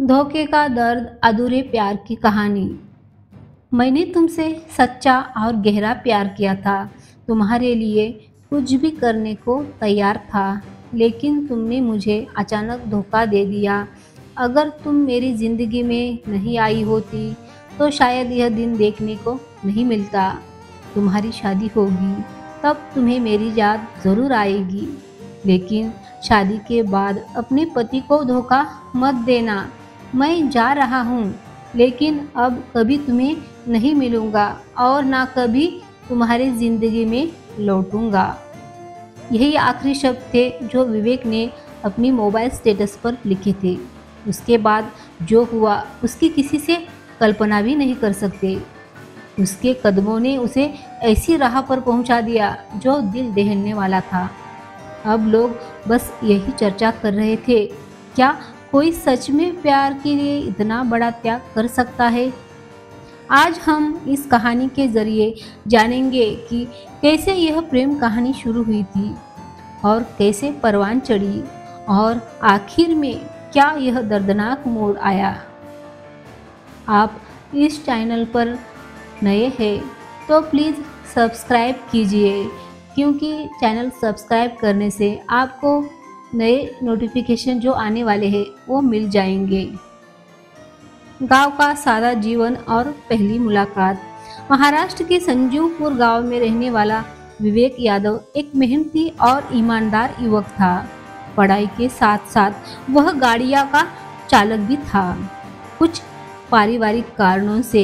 धोखे का दर्द, अधूरे प्यार की कहानी। मैंने तुमसे सच्चा और गहरा प्यार किया था। तुम्हारे लिए कुछ भी करने को तैयार था, लेकिन तुमने मुझे अचानक धोखा दे दिया। अगर तुम मेरी ज़िंदगी में नहीं आई होती तो शायद यह दिन देखने को नहीं मिलता। तुम्हारी शादी होगी तब तुम्हें मेरी याद ज़रूर आएगी, लेकिन शादी के बाद अपने पति को धोखा मत देना। मैं जा रहा हूँ, लेकिन अब कभी तुम्हें नहीं मिलूँगा और ना कभी तुम्हारी ज़िंदगी में लौटूँगा। यही आखिरी शब्द थे जो विवेक ने अपनी मोबाइल स्टेटस पर लिखे थे। उसके बाद जो हुआ उसकी किसी से कल्पना भी नहीं कर सकते। उसके कदमों ने उसे ऐसी राह पर पहुंचा दिया जो दिल दहलने वाला था। अब लोग बस यही चर्चा कर रहे थे, क्या कोई सच में प्यार के लिए इतना बड़ा त्याग कर सकता है। आज हम इस कहानी के ज़रिए जानेंगे कि कैसे यह प्रेम कहानी शुरू हुई थी और कैसे परवान चढ़ी और आखिर में क्या यह दर्दनाक मोड़ आया। आप इस चैनल पर नए हैं तो प्लीज़ सब्सक्राइब कीजिए, क्योंकि चैनल सब्सक्राइब करने से आपको नए नोटिफिकेशन जो आने वाले हैं वो मिल जाएंगे। गांव का सादा जीवन और पहली मुलाकात। महाराष्ट्र के संजीवपुर गांव में रहने वाला विवेक यादव एक मेहनती और ईमानदार युवक था। पढ़ाई के साथ साथ वह गाड़ियां का चालक भी था। कुछ पारिवारिक कारणों से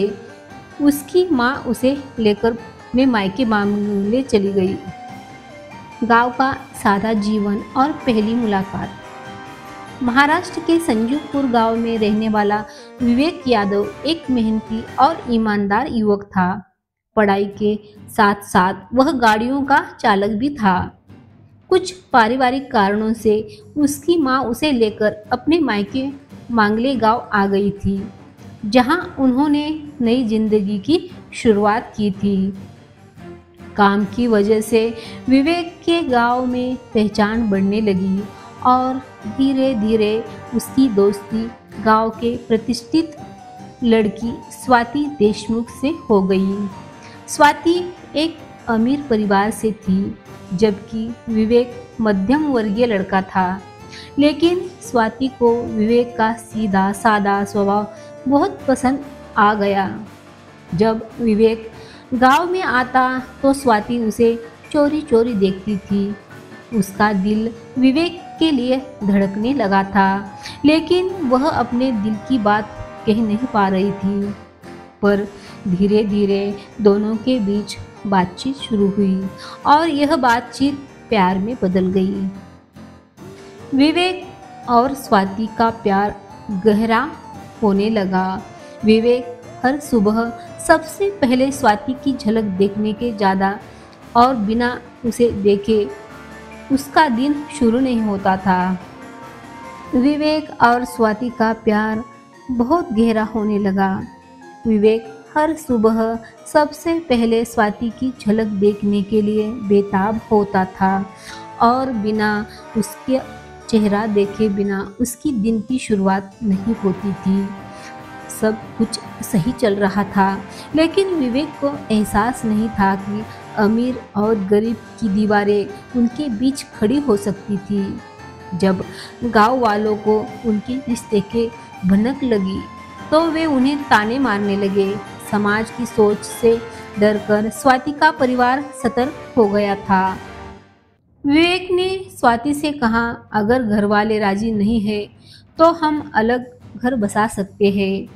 उसकी मां उसे लेकर अपने मायके मामले चली गई। गांव का सादा जीवन और पहली मुलाकात। महाराष्ट्र के संजीवपुर गांव में रहने वाला विवेक यादव एक मेहनती और ईमानदार युवक था। पढ़ाई के साथ साथ वह गाड़ियों का चालक भी था। कुछ पारिवारिक कारणों से उसकी मां उसे लेकर अपने मायके मांगले गांव आ गई थी, जहां उन्होंने नई जिंदगी की शुरुआत की थी। काम की वजह से विवेक के गांव में पहचान बढ़ने लगी और धीरे धीरे उसकी दोस्ती गांव के प्रतिष्ठित लड़की स्वाति देशमुख से हो गई। स्वाति एक अमीर परिवार से थी, जबकि विवेक मध्यम वर्गीय लड़का था। लेकिन स्वाति को विवेक का सीधा सादा स्वभाव बहुत पसंद आ गया। जब विवेक गांव में आता तो स्वाति उसे चोरी चोरी देखती थी। उसका दिल विवेक के लिए धड़कने लगा था, लेकिन वह अपने दिल की बात कह नहीं पा रही थी। पर धीरे धीरे दोनों के बीच बातचीत शुरू हुई और यह बातचीत प्यार में बदल गई। विवेक और स्वाति का प्यार गहरा होने लगा। विवेक हर सुबह सबसे पहले स्वाति की झलक देखने के ज़्यादा और बिना उसे देखे उसका दिन शुरू नहीं होता था। विवेक और स्वाति का प्यार बहुत गहरा होने लगा। विवेक हर सुबह सबसे पहले स्वाति की झलक देखने के लिए बेताब होता था और बिना उसके चेहरा देखे बिना उसकी दिन की शुरुआत नहीं होती थी। सब कुछ सही चल रहा था, लेकिन विवेक को एहसास नहीं था कि अमीर और गरीब की दीवारें उनके बीच खड़ी हो सकती थी। जब गांव वालों को उनके रिश्ते के भनक लगी तो वे उन्हें ताने मारने लगे। समाज की सोच से डरकर स्वाति का परिवार सतर्क हो गया था। विवेक ने स्वाति से कहा, अगर घर वाले राजी नहीं है तो हम अलग घर बसा सकते हैं।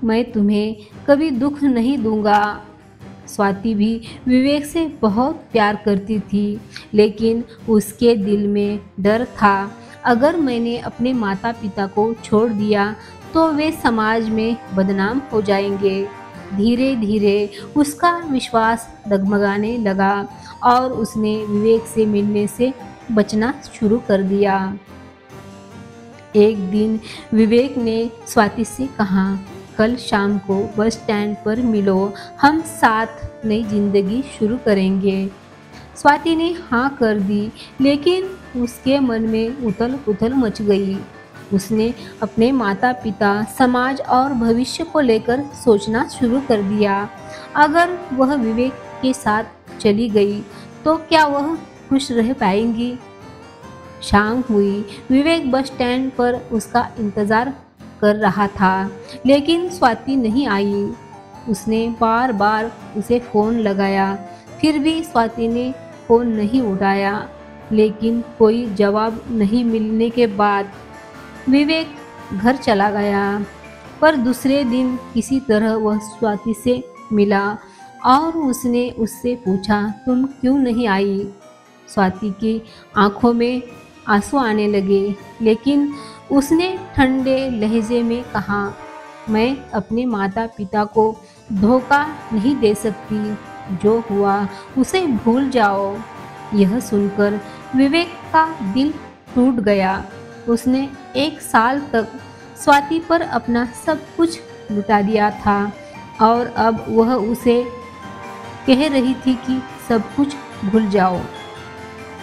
मैं तुम्हें कभी दुख नहीं दूंगा। स्वाति भी विवेक से बहुत प्यार करती थी, लेकिन उसके दिल में डर था। अगर मैंने अपने माता पिता को छोड़ दिया तो वे समाज में बदनाम हो जाएंगे। धीरे धीरे उसका विश्वास डगमगाने लगा और उसने विवेक से मिलने से बचना शुरू कर दिया। एक दिन विवेक ने स्वाति से कहा, कल शाम को बस स्टैंड पर मिलो, हम साथ नई जिंदगी शुरू करेंगे। स्वाति ने हाँ कर दी, लेकिन उसके मन में उथल पुथल मच गई। उसने अपने माता पिता, समाज और भविष्य को लेकर सोचना शुरू कर दिया। अगर वह विवेक के साथ चली गई तो क्या वह खुश रह पाएंगी? शाम हुई। विवेक बस स्टैंड पर उसका इंतजार कर रहा था, लेकिन स्वाति नहीं आई। उसने बार बार उसे फ़ोन लगाया, फिर भी स्वाति ने फ़ोन नहीं उठाया। लेकिन कोई जवाब नहीं मिलने के बाद विवेक घर चला गया। पर दूसरे दिन किसी तरह वह स्वाति से मिला और उसने उससे पूछा, तुम क्यों नहीं आई? स्वाति की आंखों में आंसू आने लगे, लेकिन उसने ठंडे लहजे में कहा, मैं अपने माता पिता को धोखा नहीं दे सकती। जो हुआ उसे भूल जाओ। यह सुनकर विवेक का दिल टूट गया। उसने 1 साल तक स्वाति पर अपना सब कुछ लुटा दिया था और अब वह उसे कह रही थी कि सब कुछ भूल जाओ।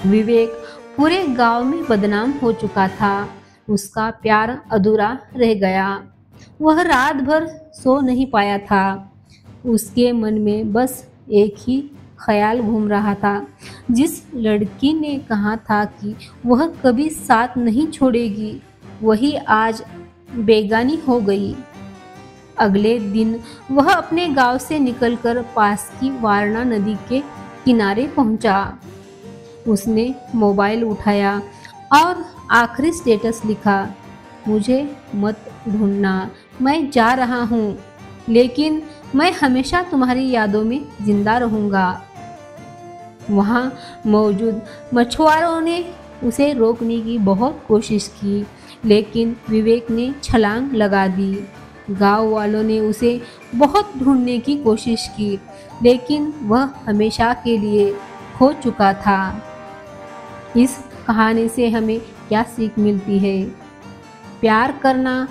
विवेक पूरे गांव में बदनाम हो चुका था। उसका प्यार अधूरा रह गया। वह रात भर सो नहीं पाया था। उसके मन में बस एक ही ख्याल घूम रहा था। जिस लड़की ने कहा था कि वह कभी साथ नहीं छोड़ेगी, वही आज बेगानी हो गई। अगले दिन वह अपने गांव से निकलकर पास की वारणा नदी के किनारे पहुंचा। उसने मोबाइल उठाया और आखिरी स्टेटस लिखा, मुझे मत ढूंढना, मैं जा रहा हूँ, लेकिन मैं हमेशा तुम्हारी यादों में जिंदा रहूँगा। वहाँ मौजूद मछुआरों ने उसे रोकने की बहुत कोशिश की, लेकिन विवेक ने छलांग लगा दी। गांव वालों ने उसे बहुत ढूंढने की कोशिश की, लेकिन वह हमेशा के लिए खो चुका था। इस कहानी से हमें क्या सीख मिलती है? प्यार करना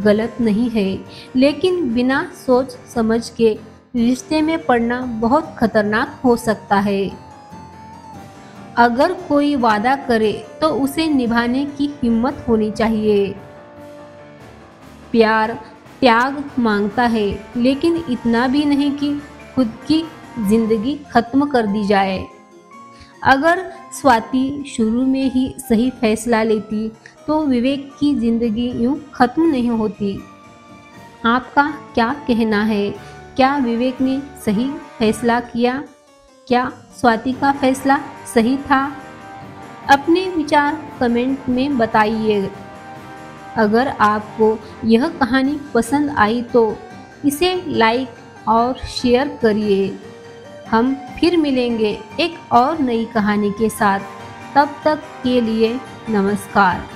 गलत नहीं है, लेकिन बिना सोच समझ के रिश्ते में पड़ना बहुत खतरनाक हो सकता है। अगर कोई वादा करे तो उसे निभाने की हिम्मत होनी चाहिए। प्यार त्याग मांगता है, लेकिन इतना भी नहीं कि खुद की जिंदगी खत्म कर दी जाए। अगर स्वाति शुरू में ही सही फैसला लेती तो विवेक की जिंदगी यूं खत्म नहीं होती। आपका क्या कहना है? क्या विवेक ने सही फैसला किया? क्या स्वाति का फैसला सही था? अपने विचार कमेंट में बताइए। अगर आपको यह कहानी पसंद आई तो इसे लाइक और शेयर करिए। हम फिर मिलेंगे एक और नई कहानी के साथ। तब तक के लिए नमस्कार।